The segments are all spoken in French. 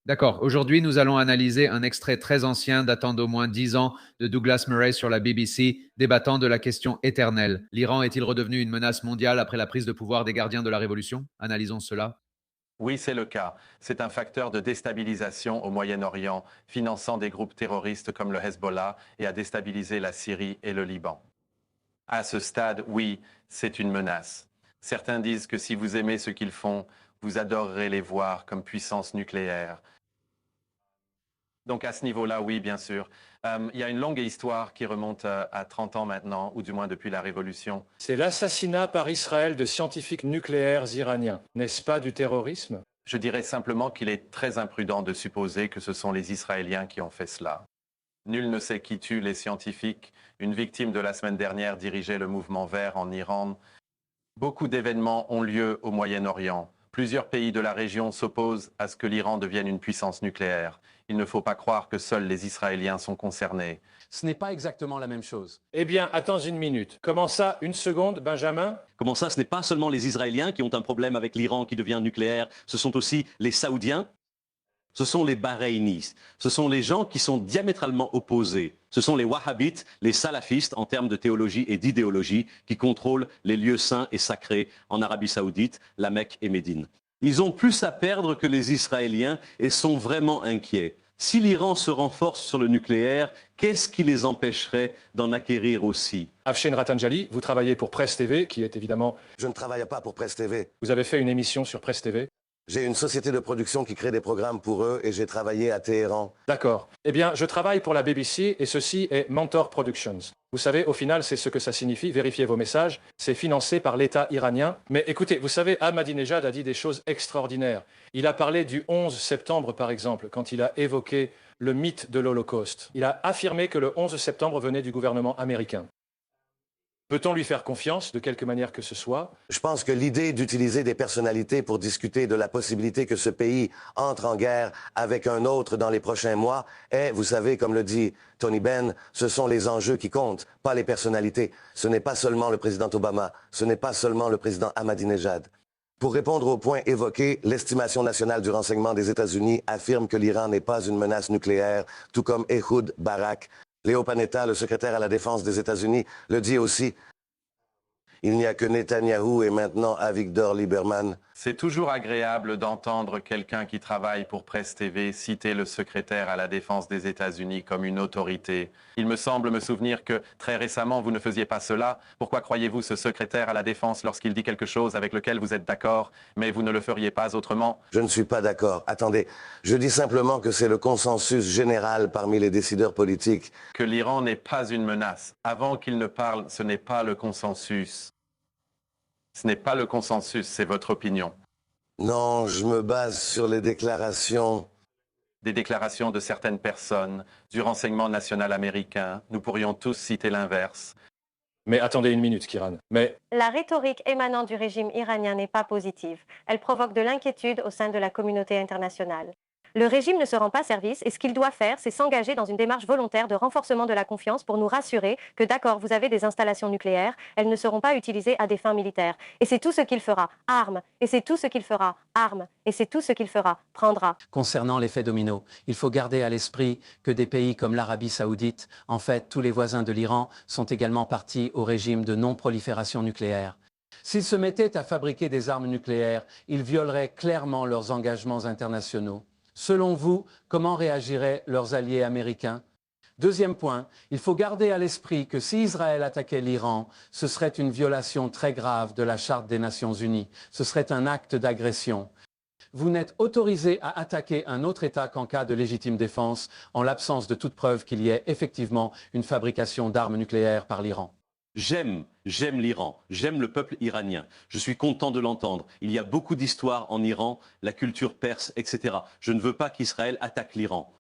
D'accord. Aujourd'hui, nous allons analyser un extrait très ancien datant d'au moins 10 ans de Douglas Murray sur la BBC, débattant de la question éternelle. L'Iran est-il redevenu une menace mondiale après la prise de pouvoir des gardiens de la Révolution? Analysons cela. Oui, c'est le cas. C'est un facteur de déstabilisation au Moyen-Orient, finançant des groupes terroristes comme le Hezbollah et a déstabilisé la Syrie et le Liban. À ce stade, oui, c'est une menace. Certains disent que si vous aimez ce qu'ils font, vous adorerez les voir comme puissance nucléaire. Donc à ce niveau-là, oui, bien sûr. Il y a une longue histoire qui remonte à 30 ans maintenant, ou du moins depuis la Révolution. C'est l'assassinat par Israël de scientifiques nucléaires iraniens. N'est-ce pas du terrorisme? Je dirais simplement qu'il est très imprudent de supposer que ce sont les Israéliens qui ont fait cela. Nul ne sait qui tue les scientifiques. Une victime de la semaine dernière dirigeait le mouvement vert en Iran. Beaucoup d'événements ont lieu au Moyen-Orient. Plusieurs pays de la région s'opposent à ce que l'Iran devienne une puissance nucléaire. Il ne faut pas croire que seuls les Israéliens sont concernés. Ce n'est pas exactement la même chose. Eh bien, attends une minute. Comment ça, une seconde, Benjamin? Comment ça, ce n'est pas seulement les Israéliens qui ont un problème avec l'Iran qui devient nucléaire, ce sont aussi les Saoudiens, ce sont les Bahrainis, ce sont les gens qui sont diamétralement opposés. Ce sont les Wahhabites, les salafistes en termes de théologie et d'idéologie qui contrôlent les lieux saints et sacrés en Arabie Saoudite, la Mecque et Médine. Ils ont plus à perdre que les Israéliens et sont vraiment inquiets. Si l'Iran se renforce sur le nucléaire, qu'est-ce qui les empêcherait d'en acquérir aussi? Afshin Ratanjali, vous travaillez pour Presse TV, qui est évidemment... Je ne travaille pas pour Presse TV. Vous avez fait une émission sur Presse TV? J'ai une société de production qui crée des programmes pour eux et j'ai travaillé à Téhéran. D'accord. Eh bien, je travaille pour la BBC et ceci est Mentor Productions. Vous savez, au final, c'est ce que ça signifie. Vérifiez vos messages. C'est financé par l'État iranien. Mais écoutez, vous savez, Ahmadinejad a dit des choses extraordinaires. Il a parlé du 11 septembre, par exemple, quand il a évoqué le mythe de l'Holocauste. Il a affirmé que le 11 septembre venait du gouvernement américain. Peut-on lui faire confiance de quelque manière que ce soit? Je pense que l'idée d'utiliser des personnalités pour discuter de la possibilité que ce pays entre en guerre avec un autre dans les prochains mois est, vous savez, comme le dit Tony Benn, ce sont les enjeux qui comptent, pas les personnalités. Ce n'est pas seulement le président Obama, ce n'est pas seulement le président Ahmadinejad. Pour répondre au point évoqué, l'estimation nationale du renseignement des États-Unis affirme que l'Iran n'est pas une menace nucléaire, tout comme Ehud Barak. Léo Panetta, le secrétaire à la Défense des États-Unis, le dit aussi. Il n'y a que Netanyahou et maintenant Avigdor Lieberman. C'est toujours agréable d'entendre quelqu'un qui travaille pour Presse TV citer le secrétaire à la Défense des États-Unis comme une autorité. Il me semble me souvenir que très récemment, vous ne faisiez pas cela. Pourquoi croyez-vous ce secrétaire à la Défense lorsqu'il dit quelque chose avec lequel vous êtes d'accord, mais vous ne le feriez pas autrement? Je ne suis pas d'accord. Attendez, je dis simplement que c'est le consensus général parmi les décideurs politiques. Que l'Iran n'est pas une menace. Avant qu'il ne parle, ce n'est pas le consensus. Ce n'est pas le consensus, c'est votre opinion. Non, je me base sur les déclarations. Des déclarations de certaines personnes, du renseignement national américain. Nous pourrions tous citer l'inverse. Mais attendez une minute, Kiran. Mais La rhétorique émanant du régime iranien n'est pas positive. Elle provoque de l'inquiétude au sein de la communauté internationale. Le régime ne se rend pas service et ce qu'il doit faire, c'est s'engager dans une démarche volontaire de renforcement de la confiance pour nous rassurer que d'accord, vous avez des installations nucléaires, elles ne seront pas utilisées à des fins militaires. Et c'est tout ce qu'il fera, armes. Et c'est tout ce qu'il fera, armes. Et c'est tout ce qu'il fera, prendra. Concernant l'effet domino, il faut garder à l'esprit que des pays comme l'Arabie saoudite, en fait tous les voisins de l'Iran, sont également partis au régime de non-prolifération nucléaire. S'ils se mettaient à fabriquer des armes nucléaires, ils violeraient clairement leurs engagements internationaux. Selon vous, comment réagiraient leurs alliés américains? Deuxième point, il faut garder à l'esprit que si Israël attaquait l'Iran, ce serait une violation très grave de la Charte des Nations Unies. Ce serait un acte d'agression. Vous n'êtes autorisé à attaquer un autre État qu'en cas de légitime défense, en l'absence de toute preuve qu'il y ait effectivement une fabrication d'armes nucléaires par l'Iran. J'aime l'Iran, j'aime le peuple iranien. Je suis content de l'entendre. Il y a beaucoup d'histoires en Iran, la culture perse, etc. Je ne veux pas qu'Israël attaque l'Iran.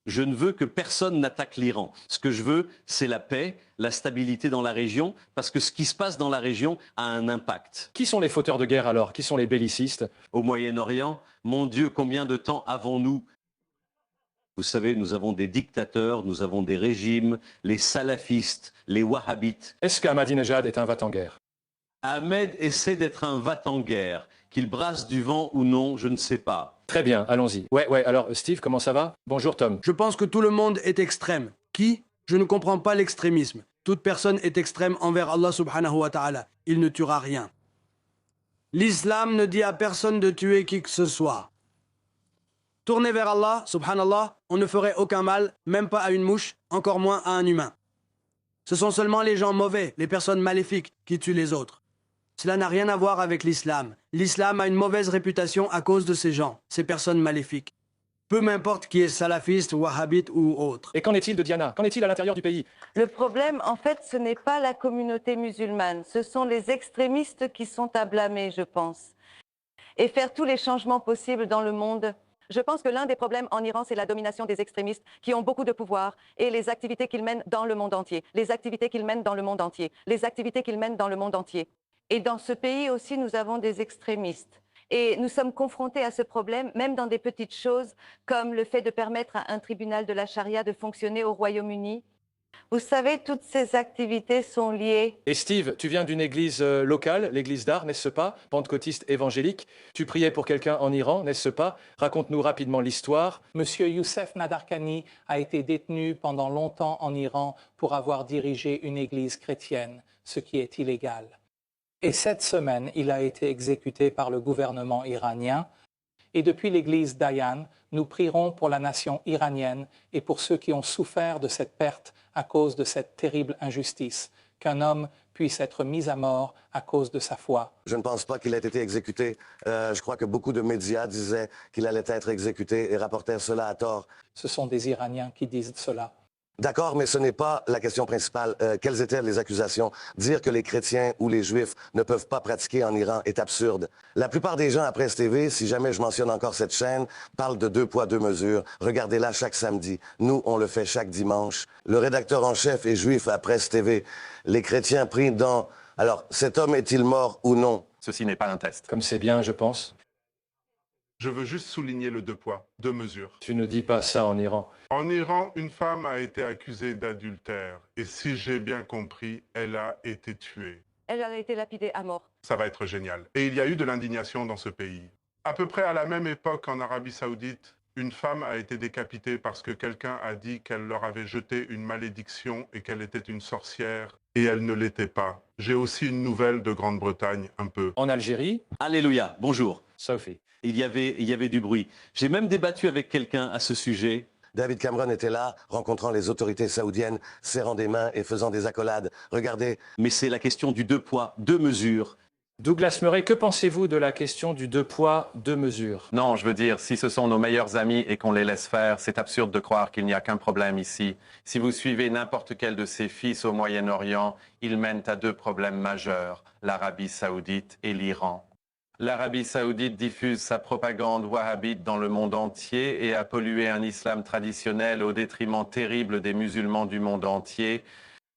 Je ne veux que personne n'attaque l'Iran. Ce que je veux, c'est la paix, la stabilité dans la région, parce que ce qui se passe dans la région a un impact. qui sont les fauteurs de guerre alors? Qui sont les bellicistes? Au Moyen-Orient, mon Dieu, combien de temps avons-nous? Vous savez, nous avons des dictateurs, nous avons des régimes, les salafistes, les wahhabites. Est-ce qu'Ahmadinejad est un va-t-en-guerre? Ahmed essaie d'être un va-t-en-guerre. Qu'il brasse du vent ou non, je ne sais pas. Très bien, allons-y. Ouais, alors Steve, comment ça va? Bonjour Tom. Je pense que tout le monde est extrême. Qui? Je ne comprends pas l'extrémisme. Toute personne est extrême envers Allah subhanahu wa ta'ala. Il ne tuera rien. L'islam ne dit à personne de tuer qui que ce soit. Tourner vers Allah, subhanallah, on ne ferait aucun mal, même pas à une mouche, encore moins à un humain. Ce sont seulement les gens mauvais, les personnes maléfiques, qui tuent les autres. Cela n'a rien à voir avec l'islam. L'islam a une mauvaise réputation à cause de ces gens, ces personnes maléfiques. Peu m'importe qui est salafiste, wahhabite ou autre. Et qu'en est-il de Diana? Qu'en est-il à l'intérieur du pays? Le problème, en fait, ce n'est pas la communauté musulmane. Ce sont les extrémistes qui sont à blâmer, je pense. Et faire tous les changements possibles dans le monde. Je pense que l'un des problèmes en Iran, c'est la domination des extrémistes qui ont beaucoup de pouvoir et les activités qu'ils mènent dans le monde entier. Les activités qu'ils mènent dans le monde entier. Les activités qu'ils mènent dans le monde entier. Et dans ce pays aussi, nous avons des extrémistes. Et nous sommes confrontés à ce problème, même dans des petites choses, comme le fait de permettre à un tribunal de la charia de fonctionner au Royaume-Uni. Vous savez, toutes ces activités sont liées. Et Steve, tu viens d'une église locale, l'église d'Ar, n'est-ce pas? Pentecôtiste évangélique. Tu priais pour quelqu'un en Iran, n'est-ce pas? Raconte-nous rapidement l'histoire. Monsieur Youssef Nadarkhani a été détenu pendant longtemps en Iran pour avoir dirigé une église chrétienne, ce qui est illégal. Et cette semaine, il a été exécuté par le gouvernement iranien. Et depuis l'église Dayan, nous prierons pour la nation iranienne et pour ceux qui ont souffert de cette perte à cause de cette terrible injustice, qu'un homme puisse être mis à mort à cause de sa foi. Je ne pense pas qu'il ait été exécuté. Je crois que beaucoup de médias disaient qu'il allait être exécuté et rapportèrent cela à tort. Ce sont des Iraniens qui disent cela. D'accord, mais ce n'est pas la question principale. Quelles étaient les accusations? Dire que les chrétiens ou les juifs ne peuvent pas pratiquer en Iran est absurde. La plupart des gens à Presse TV, si jamais je mentionne encore cette chaîne, parlent de 2 poids, 2 mesures. Regardez-la chaque samedi. Nous, on le fait chaque dimanche. Le rédacteur en chef est juif à Presse TV. Les chrétiens prient dans... Alors, cet homme est-il mort ou non? Ceci n'est pas un test. Comme c'est bien, je pense. Je veux juste souligner le 2 poids, 2 mesures. Tu ne dis pas ça en Iran. En Iran, une femme a été accusée d'adultère. Et si j'ai bien compris, elle a été tuée. Elle a été lapidée à mort. Ça va être génial. Et il y a eu de l'indignation dans ce pays. À peu près à la même époque, en Arabie Saoudite, une femme a été décapitée parce que quelqu'un a dit qu'elle leur avait jeté une malédiction et qu'elle était une sorcière. Et elle ne l'était pas. J'ai aussi une nouvelle de Grande-Bretagne, un peu. En Algérie? Alléluia, bonjour. Sophie. Il y avait du bruit. J'ai même débattu avec quelqu'un à ce sujet. David Cameron était là, rencontrant les autorités saoudiennes, serrant des mains et faisant des accolades. Regardez. Mais c'est la question du 2 poids, 2 mesures. Douglas Murray, que pensez-vous de la question du 2 poids, 2 mesures? Non, je veux dire, si ce sont nos meilleurs amis et qu'on les laisse faire, c'est absurde de croire qu'il n'y a qu'un problème ici. Si vous suivez n'importe quel de ces fils au Moyen-Orient, ils mènent à 2 problèmes majeurs, l'Arabie Saoudite et l'Iran. L'Arabie Saoudite diffuse sa propagande wahhabite dans le monde entier et a pollué un islam traditionnel au détriment terrible des musulmans du monde entier.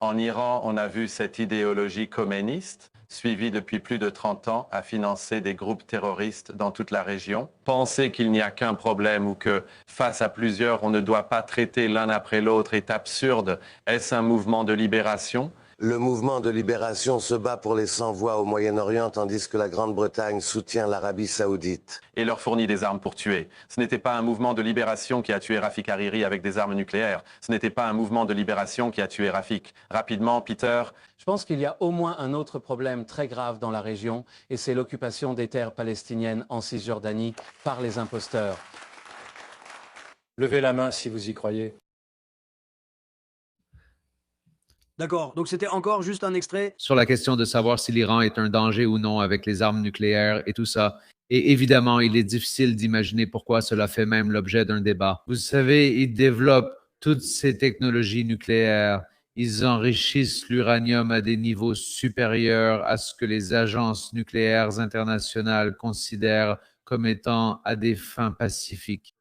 En Iran, on a vu cette idéologie khoméniste, suivie depuis plus de 30 ans, à financer des groupes terroristes dans toute la région. Penser qu'il n'y a qu'un problème ou que, face à plusieurs, on ne doit pas traiter l'un après l'autre est absurde. Est-ce un mouvement de libération ? Le mouvement de libération se bat pour les sans-voix au Moyen-Orient, tandis que la Grande-Bretagne soutient l'Arabie Saoudite. Et leur fournit des armes pour tuer. Ce n'était pas un mouvement de libération qui a tué Rafik Hariri avec des armes nucléaires. Ce n'était pas un mouvement de libération qui a tué Rafik. Rapidement, Peter. Je pense qu'il y a au moins un autre problème très grave dans la région, et c'est l'occupation des terres palestiniennes en Cisjordanie par les imposteurs. Levez la main si vous y croyez. D'accord, donc c'était encore juste un extrait. Sur la question de savoir si l'Iran est un danger ou non avec les armes nucléaires et tout ça. Et évidemment, il est difficile d'imaginer pourquoi cela fait même l'objet d'un débat. Vous savez, ils développent toutes ces technologies nucléaires. Ils enrichissent l'uranium à des niveaux supérieurs à ce que les agences nucléaires internationales considèrent comme étant à des fins pacifiques.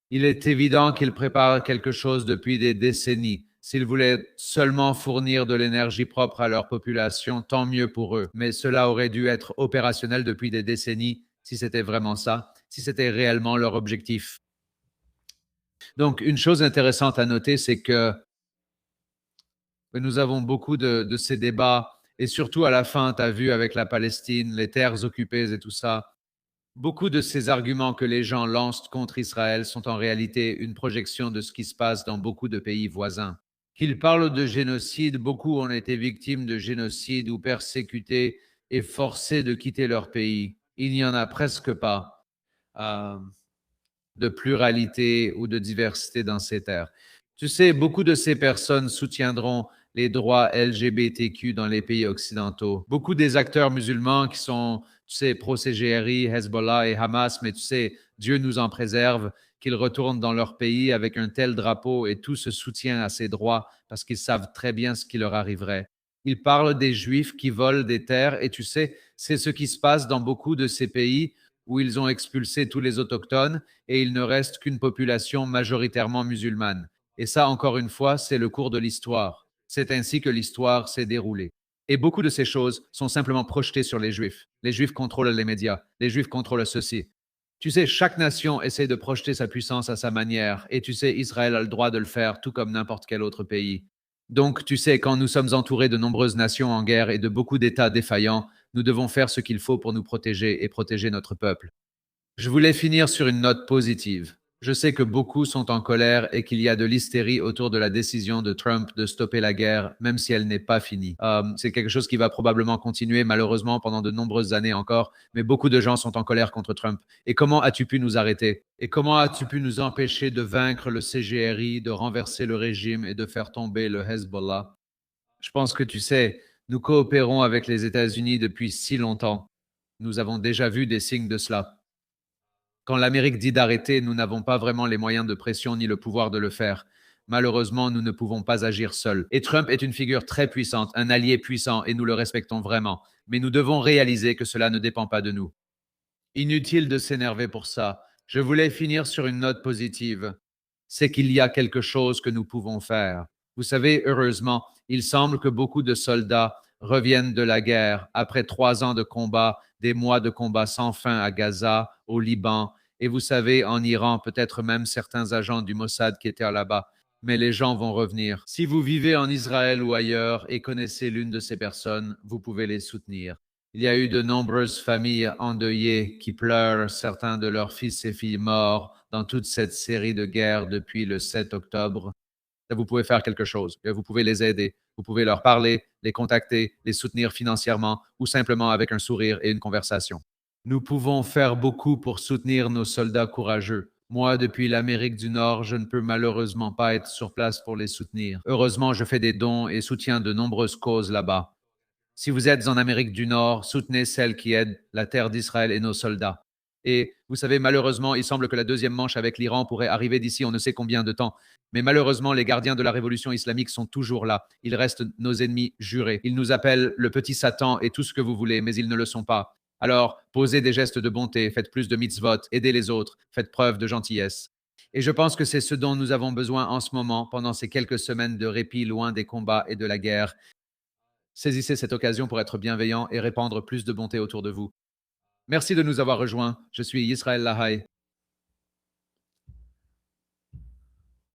Il est évident qu'ils préparent quelque chose depuis des décennies. S'ils voulaient seulement fournir de l'énergie propre à leur population, tant mieux pour eux. Mais cela aurait dû être opérationnel depuis des décennies, si c'était vraiment ça, si c'était réellement leur objectif. Donc, une chose intéressante à noter, c'est que nous avons beaucoup de ces débats, et surtout à la fin, tu as vu avec la Palestine, les terres occupées et tout ça. Beaucoup de ces arguments que les gens lancent contre Israël sont en réalité une projection de ce qui se passe dans beaucoup de pays voisins. Qu'ils parlent de génocide, beaucoup ont été victimes de génocide ou persécutés et forcés de quitter leur pays. Il n'y en a presque pas de pluralité ou de diversité dans ces terres. Tu sais, beaucoup de ces personnes soutiendront les droits LGBTQ dans les pays occidentaux. Beaucoup des acteurs musulmans qui sont, tu sais, pro-CGRI, Hezbollah et Hamas, mais tu sais, Dieu nous en préserve, qu'ils retournent dans leur pays avec un tel drapeau et tout ce soutien à ces droits parce qu'ils savent très bien ce qui leur arriverait. Ils parlent des Juifs qui volent des terres et tu sais, c'est ce qui se passe dans beaucoup de ces pays où ils ont expulsé tous les autochtones et il ne reste qu'une population majoritairement musulmane. Et ça, encore une fois, c'est le cours de l'histoire. C'est ainsi que l'histoire s'est déroulée. Et beaucoup de ces choses sont simplement projetées sur les Juifs. Les Juifs contrôlent les médias. Les Juifs contrôlent ceci. Tu sais, chaque nation essaie de projeter sa puissance à sa manière. Et tu sais, Israël a le droit de le faire, tout comme n'importe quel autre pays. Donc, tu sais, quand nous sommes entourés de nombreuses nations en guerre et de beaucoup d'États défaillants, nous devons faire ce qu'il faut pour nous protéger et protéger notre peuple. Je voulais finir sur une note positive. Je sais que beaucoup sont en colère et qu'il y a de l'hystérie autour de la décision de Trump de stopper la guerre, même si elle n'est pas finie. C'est quelque chose qui va probablement continuer, malheureusement, pendant de nombreuses années encore, mais beaucoup de gens sont en colère contre Trump. Et comment as-tu pu nous arrêter? Et comment as-tu pu nous empêcher de vaincre le CGRI, de renverser le régime et de faire tomber le Hezbollah? Je pense que tu sais, nous coopérons avec les États-Unis depuis si longtemps. Nous avons déjà vu des signes de cela. Quand l'Amérique dit d'arrêter, nous n'avons pas vraiment les moyens de pression ni le pouvoir de le faire. Malheureusement, nous ne pouvons pas agir seuls. Et Trump est une figure très puissante, un allié puissant, et nous le respectons vraiment. Mais nous devons réaliser que cela ne dépend pas de nous. Inutile de s'énerver pour ça. Je voulais finir sur une note positive. C'est qu'il y a quelque chose que nous pouvons faire. Vous savez, heureusement, il semble que beaucoup de soldats reviennent de la guerre après 3 ans de combat, des mois de combat sans fin à Gaza, au Liban, et vous savez, en Iran, peut-être même certains agents du Mossad qui étaient là-bas. Mais les gens vont revenir. Si vous vivez en Israël ou ailleurs et connaissez l'une de ces personnes, vous pouvez les soutenir. Il y a eu de nombreuses familles endeuillées qui pleurent certains de leurs fils et filles morts dans toute cette série de guerres depuis le 7 octobre. Vous pouvez faire quelque chose. Vous pouvez les aider. Vous pouvez leur parler, les contacter, les soutenir financièrement ou simplement avec un sourire et une conversation. Nous pouvons faire beaucoup pour soutenir nos soldats courageux. Moi, depuis l'Amérique du Nord, je ne peux malheureusement pas être sur place pour les soutenir. Heureusement, je fais des dons et soutiens de nombreuses causes là-bas. Si vous êtes en Amérique du Nord, soutenez celles qui aident la terre d'Israël et nos soldats. Et vous savez, malheureusement, il semble que la deuxième manche avec l'Iran pourrait arriver d'ici on ne sait combien de temps. Mais malheureusement, les gardiens de la révolution islamique sont toujours là. Ils restent nos ennemis jurés. Ils nous appellent le petit Satan et tout ce que vous voulez, mais ils ne le sont pas. Alors, posez des gestes de bonté, faites plus de mitzvot, aidez les autres, faites preuve de gentillesse. Et je pense que c'est ce dont nous avons besoin en ce moment, pendant ces quelques semaines de répit loin des combats et de la guerre. Saisissez cette occasion pour être bienveillant et répandre plus de bonté autour de vous. Merci de nous avoir rejoints. Je suis Israël Lahai.